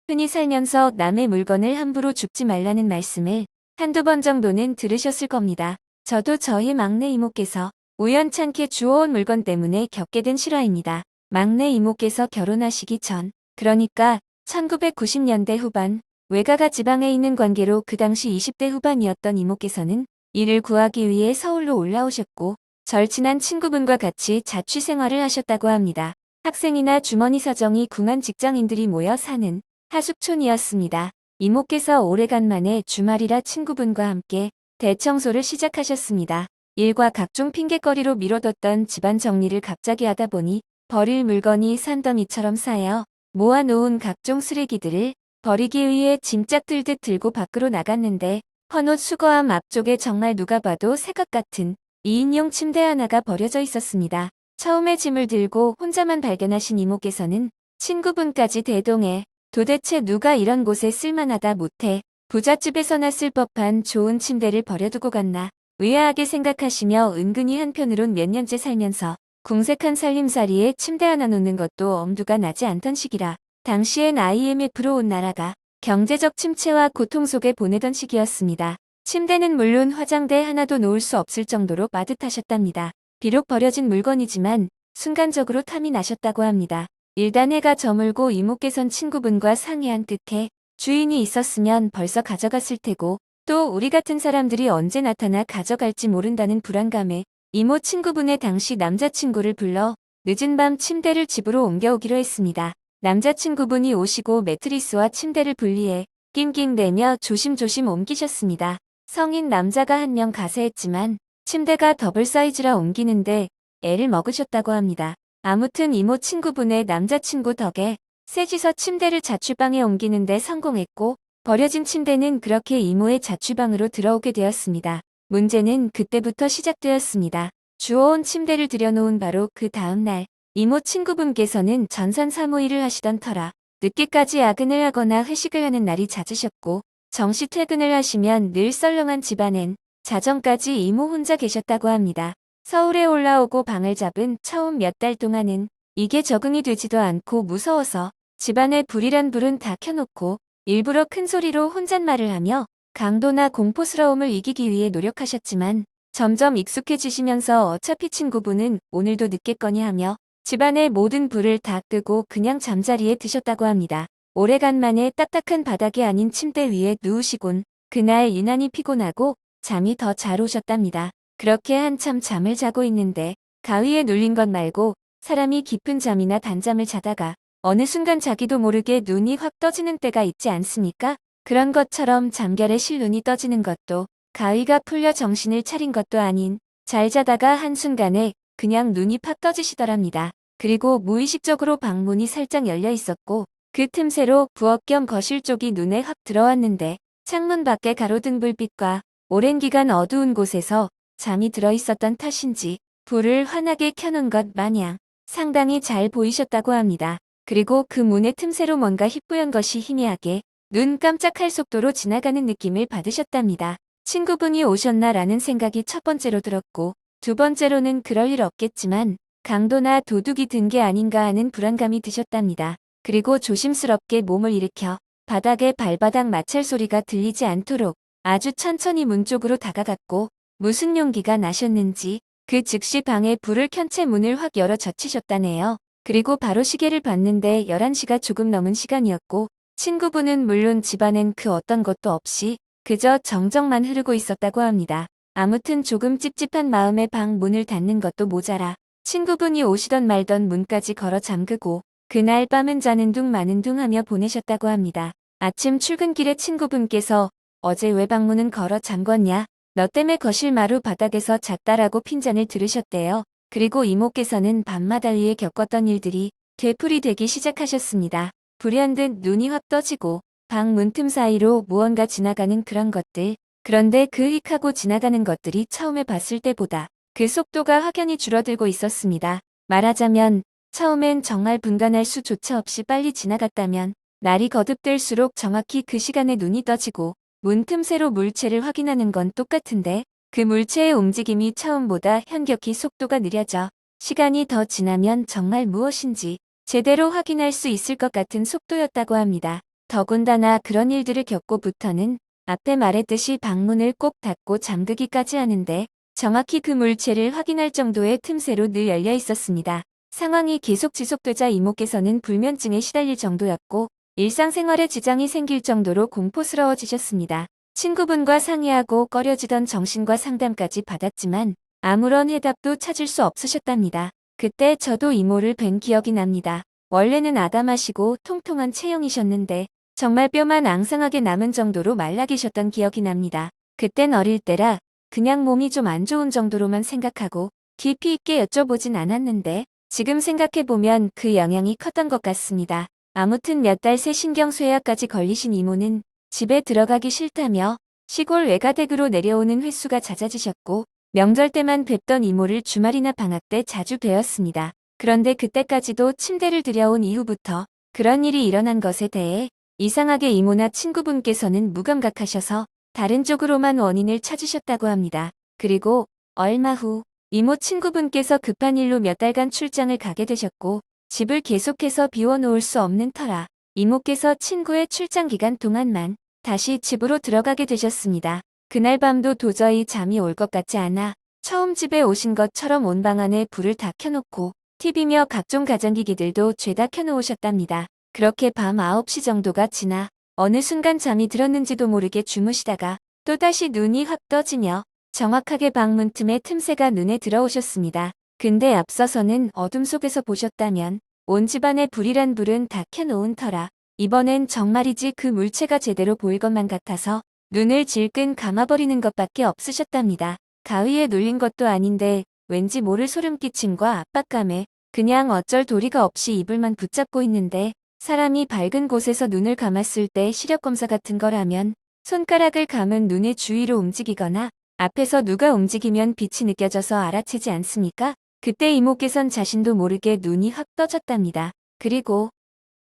흔히 살면서 남의 물건을 함부로 줍지 말라는 말씀을 한두 번 정도는 들으셨을 겁니다. 저도 저희 막내 이모께서 우연찮게 주워온 물건 때문에 겪게 된 실화입니다. 막내 이모께서 결혼하시기 전, 그러니까 1990년대 후반, 외가가 지방에 있는 관계로 그 당시 20대 후반이었던 이모께서는 일을 구하기 위해 서울로 올라오셨고 절친한 친구분과 같이 자취 생활을 하셨다고 합니다. 학생이나 주머니 사정이 궁한 직장인들이 모여 사는 하숙촌이었습니다. 이모께서 오래간만에 주말이라 친구분과 함께 대청소를 시작하셨습니다. 일과 각종 핑곗거리로 미뤄뒀던 집안 정리를 갑자기 하다 보니 버릴 물건이 산더미처럼 쌓여 모아놓은 각종 쓰레기들을 버리기 위해 짐짝 들듯 들고 밖으로 나갔는데 헌옷 수거함 앞쪽에 정말 누가 봐도 새것 같은 2인용 침대 하나가 버려져 있었습니다. 처음에 짐을 들고 혼자만 발견하신 이모께서는 친구분까지 대동해 도대체 누가 이런 곳에 쓸만하다 못해 부잣집에서나 쓸 법한 좋은 침대를 버려두고 갔나 의아하게 생각하시며 은근히 한편으론 몇 년째 살면서 궁색한 살림살이에 침대 하나 놓는 것도 엄두가 나지 않던 시기라 당시엔 IMF로 온 나라가 경제적 침체와 고통 속에 보내던 시기였습니다. 침대는 물론 화장대 하나도 놓을 수 없을 정도로 빠듯하셨답니다. 비록 버려진 물건이지만 순간적으로 탐이 나셨다고 합니다. 일단 해가 저물고 이모께선 친구분과 상의한 끝에 주인이 있었으면 벌써 가져갔을 테고 또 우리 같은 사람들이 언제 나타나 가져갈지 모른다는 불안감에 이모 친구분의 당시 남자친구를 불러 늦은 밤 침대를 집으로 옮겨오기로 했습니다. 남자친구분이 오시고 매트리스와 침대를 분리해 낑낑대며 조심조심 옮기셨습니다. 성인 남자가 한 명 가세했지만 침대가 더블 사이즈라 옮기는데 애를 먹으셨다고 합니다. 아무튼 이모 친구분의 남자친구 덕에 셋이서 침대를 자취방에 옮기는데 성공했고 버려진 침대는 그렇게 이모의 자취방으로 들어오게 되었습니다. 문제는 그때부터 시작되었습니다. 주워온 침대를 들여놓은 바로 그 다음날 이모 친구분께서는 전산 사무일을 하시던 터라 늦게까지 야근을 하거나 회식을 하는 날이 잦으셨고 정시 퇴근을 하시면 늘 썰렁한 집안엔 자정까지 이모 혼자 계셨다고 합니다. 서울에 올라오고 방을 잡은 처음 몇 달 동안은 이게 적응이 되지도 않고 무서워서 집안에 불이란 불은 다 켜놓고 일부러 큰 소리로 혼잣말을 하며 강도나 공포스러움을 이기기 위해 노력하셨지만 점점 익숙해지시면서 어차피 친구분은 오늘도 늦겠거니 하며 집안의 모든 불을 다 끄고 그냥 잠자리에 드셨다고 합니다. 오래간만에 딱딱한 바닥이 아닌 침대 위에 누우시곤 그날 유난히 피곤하고 잠이 더 잘 오셨답니다. 그렇게 한참 잠을 자고 있는데 가위에 눌린 것 말고 사람이 깊은 잠이나 단잠을 자다가 어느 순간 자기도 모르게 눈이 확 떠지는 때가 있지 않습니까? 그런 것처럼 잠결에 실눈이 떠지는 것도 가위가 풀려 정신을 차린 것도 아닌 잘 자다가 한순간에 그냥 눈이 팍 떠지시더랍니다. 그리고 무의식적으로 방문이 살짝 열려 있었고 그 틈새로 부엌 겸 거실 쪽이 눈에 확 들어왔는데 창문 밖에 가로등 불빛과 오랜 기간 어두운 곳에서 잠이 들어있었던 탓인지 불을 환하게 켜놓은 것 마냥 상당히 잘 보이셨다고 합니다. 그리고 그 문의 틈새로 뭔가 희뿌연 것이 희미하게 눈 깜짝할 속도로 지나가는 느낌을 받으셨답니다. 친구분이 오셨나라는 생각이 첫 번째로 들었고 두 번째로는 그럴 일 없겠지만 강도나 도둑이 든 게 아닌가 하는 불안감이 드셨답니다. 그리고 조심스럽게 몸을 일으켜 바닥에 발바닥 마찰 소리가 들리지 않도록 아주 천천히 문 쪽으로 다가갔고 무슨 용기가 나셨는지 그 즉시 방에 불을 켠 채 문을 확 열어 젖히셨다네요. 그리고 바로 시계를 봤는데 11시가 조금 넘은 시간이었고 친구분은 물론 집안엔 그 어떤 것도 없이 그저 정적만 흐르고 있었다고 합니다. 아무튼 조금 찝찝한 마음에 방 문을 닫는 것도 모자라 친구분이 오시던 말던 문까지 걸어 잠그고 그날 밤은 자는 둥 마는 둥 하며 보내셨다고 합니다. 아침 출근길에 친구분께서 어제 왜 방문은 걸어 잠궜냐? 너 때문에 거실 마루 바닥에서 잤다라고 핀잔을 들으셨대요. 그리고 이모께서는 밤마다 위에 겪었던 일들이 되풀이 되기 시작하셨습니다. 불현듯 눈이 확 떠지고 방 문틈 사이로 무언가 지나가는 그런 것들. 그런데 그 휙하고 지나가는 것들이 처음에 봤을 때보다 그 속도가 확연히 줄어들고 있었습니다. 말하자면 처음엔 정말 분간할 수조차 없이 빨리 지나갔다면 날이 거듭될수록 정확히 그 시간에 눈이 떠지고 문 틈새로 물체를 확인하는 건 똑같은데 그 물체의 움직임이 처음보다 현격히 속도가 느려져 시간이 더 지나면 정말 무엇인지 제대로 확인할 수 있을 것 같은 속도였다고 합니다. 더군다나 그런 일들을 겪고부터는 앞에 말했듯이 방문을 꼭 닫고 잠그기까지 하는데 정확히 그 물체를 확인할 정도의 틈새로 늘 열려 있었습니다. 상황이 계속 지속되자 이모께서는 불면증에 시달릴 정도였고 일상생활에 지장이 생길 정도로 공포스러워지셨습니다. 친구분과 상의하고 꺼려지던 정신과 상담까지 받았지만 아무런 해답도 찾을 수 없으셨답니다. 그때 저도 이모를 뵌 기억이 납니다. 원래는 아담하시고 통통한 체형이셨는데 정말 뼈만 앙상하게 남은 정도로 말라 계셨던 기억이 납니다. 그땐 어릴 때라 그냥 몸이 좀 안 좋은 정도로만 생각하고 깊이 있게 여쭤보진 않았는데 지금 생각해보면 그 영향이 컸던 것 같습니다. 아무튼 몇 달 새 신경쇠약까지 걸리신 이모는 집에 들어가기 싫다며 시골 외가댁으로 내려오는 횟수가 잦아지셨고 명절 때만 뵙던 이모를 주말이나 방학 때 자주 뵈었습니다. 그런데 그때까지도 침대를 들여온 이후부터 그런 일이 일어난 것에 대해 이상하게 이모나 친구분께서는 무감각하셔서 다른 쪽으로만 원인을 찾으셨다고 합니다. 그리고 얼마 후 이모 친구분께서 급한 일로 몇 달간 출장을 가게 되셨고 집을 계속해서 비워놓을 수 없는 터라 이모께서 친구의 출장 기간 동안만 다시 집으로 들어가게 되셨습니다. 그날 밤도 도저히 잠이 올 것 같지 않아 처음 집에 오신 것처럼 온 방 안에 불을 다 켜놓고 TV며 각종 가전기기들도 죄다 켜놓으셨답니다. 그렇게 밤 9시 정도가 지나 어느 순간 잠이 들었는지도 모르게 주무시다가 또다시 눈이 확 떠지며 정확하게 방문 틈에 틈새가 눈에 들어오셨습니다. 근데 앞서서는 어둠 속에서 보셨다면 온 집안에 불이란 불은 다 켜놓은 터라 이번엔 정말이지 그 물체가 제대로 보일 것만 같아서 눈을 질끈 감아버리는 것밖에 없으셨답니다. 가위에 눌린 것도 아닌데 왠지 모를 소름끼침과 압박감에 그냥 어쩔 도리가 없이 이불만 붙잡고 있는데 사람이 밝은 곳에서 눈을 감았을 때 시력검사 같은 거라면 손가락을 감은 눈의 주위로 움직이거나 앞에서 누가 움직이면 빛이 느껴져서 알아채지 않습니까? 그때 이모께선 자신도 모르게 눈이 확 떠졌답니다. 그리고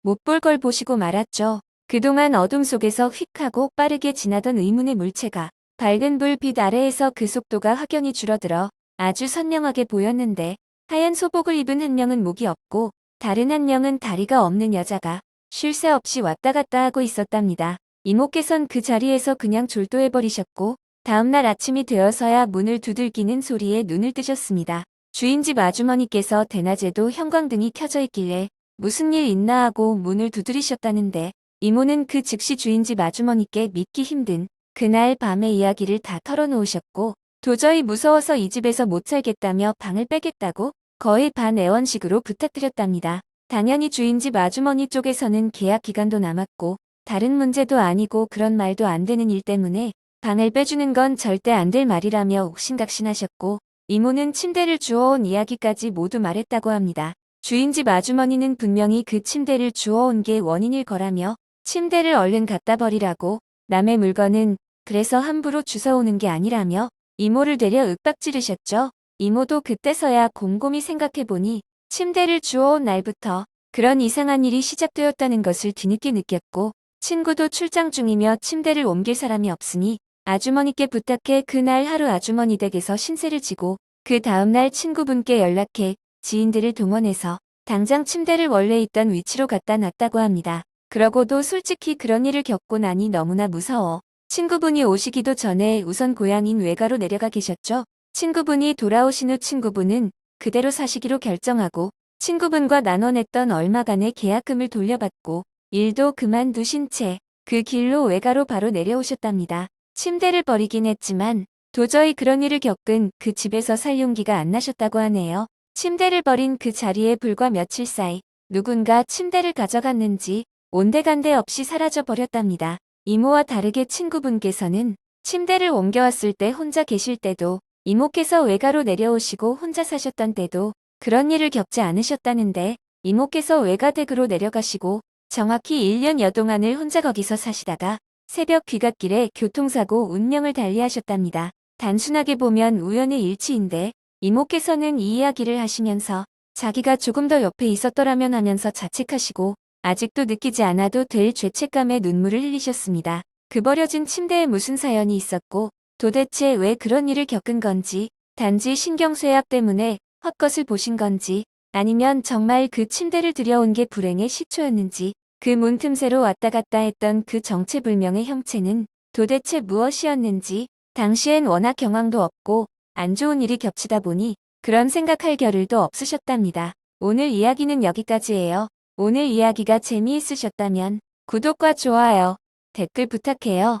못 볼 걸 보시고 말았죠. 그동안 어둠 속에서 휙 하고 빠르게 지나던 의문의 물체가 밝은 불빛 아래에서 그 속도가 확연히 줄어들어 아주 선명하게 보였는데 하얀 소복을 입은 한 명은 목이 없고 다른 한 명은 다리가 없는 여자가 쉴 새 없이 왔다 갔다 하고 있었답니다. 이모께선 그 자리에서 그냥 졸도해버리셨고 다음날 아침이 되어서야 문을 두들기는 소리에 눈을 뜨셨습니다. 주인집 아주머니께서 대낮에도 형광등이 켜져 있길래 무슨 일 있나 하고 문을 두드리셨다는데 이모는 그 즉시 주인집 아주머니께 믿기 힘든 그날 밤의 이야기를 다 털어놓으셨고 도저히 무서워서 이 집에서 못 살겠다며 방을 빼겠다고 거의 반애원식으로 부탁드렸답니다. 당연히 주인집 아주머니 쪽에서는 계약 기간도 남았고 다른 문제도 아니고 그런 말도 안 되는 일 때문에 방을 빼주는 건 절대 안 될 말이라며 옥신각신하셨고 이모는 침대를 주워온 이야기까지 모두 말했다고 합니다. 주인집 아주머니는 분명히 그 침대를 주워온 게 원인일 거라며 침대를 얼른 갖다 버리라고 남의 물건은 그래서 함부로 주워오는 게 아니라며 이모를 되려 윽박지르셨죠. 이모도 그때서야 곰곰이 생각해보니 침대를 주워온 날부터 그런 이상한 일이 시작되었다는 것을 뒤늦게 느꼈고 친구도 출장 중이며 침대를 옮길 사람이 없으니 아주머니께 부탁해 그날 하루 아주머니 댁에서 신세를 지고 그 다음날 친구분께 연락해 지인들을 동원해서 당장 침대를 원래 있던 위치로 갖다 놨다고 합니다. 그러고도 솔직히 그런 일을 겪고 나니 너무나 무서워 친구분이 오시기도 전에 우선 고향인 외가로 내려가 계셨죠. 친구분이 돌아오신 후 친구분은 그대로 사시기로 결정하고 친구분과 나눠냈던 얼마간의 계약금을 돌려받고 일도 그만두신 채 그 길로 외가로 바로 내려오셨답니다. 침대를 버리긴 했지만 도저히 그런 일을 겪은 그 집에서 살 용기가 안 나셨다고 하네요. 침대를 버린 그 자리에 불과 며칠 사이 누군가 침대를 가져갔는지 온데간데 없이 사라져 버렸답니다. 이모와 다르게 친구분께서는 침대를 옮겨왔을 때 혼자 계실 때도 이모께서 외가로 내려오시고 혼자 사셨던 때도 그런 일을 겪지 않으셨다는데 이모께서 외가댁으로 내려가시고 정확히 1년여 동안을 혼자 거기서 사시다가 새벽 귀갓길에 교통사고 운명을 달리하셨답니다. 단순하게 보면 우연의 일치인데 이모께서는 이 이야기를 하시면서 자기가 조금 더 옆에 있었더라면 하면서 자책하시고 아직도 느끼지 않아도 될 죄책감에 눈물을 흘리셨습니다. 그 버려진 침대에 무슨 사연이 있었고 도대체 왜 그런 일을 겪은 건지 단지 신경쇠약 때문에 헛것을 보신 건지 아니면 정말 그 침대를 들여온 게 불행의 시초였는지 그 문틈새로 왔다 갔다 했던 그 정체불명의 형체는 도대체 무엇이었는지 당시엔 워낙 경황도 없고 안 좋은 일이 겹치다 보니 그런 생각할 겨를도 없으셨답니다. 오늘 이야기는 여기까지예요. 오늘 이야기가 재미있으셨다면 구독과 좋아요, 댓글 부탁해요.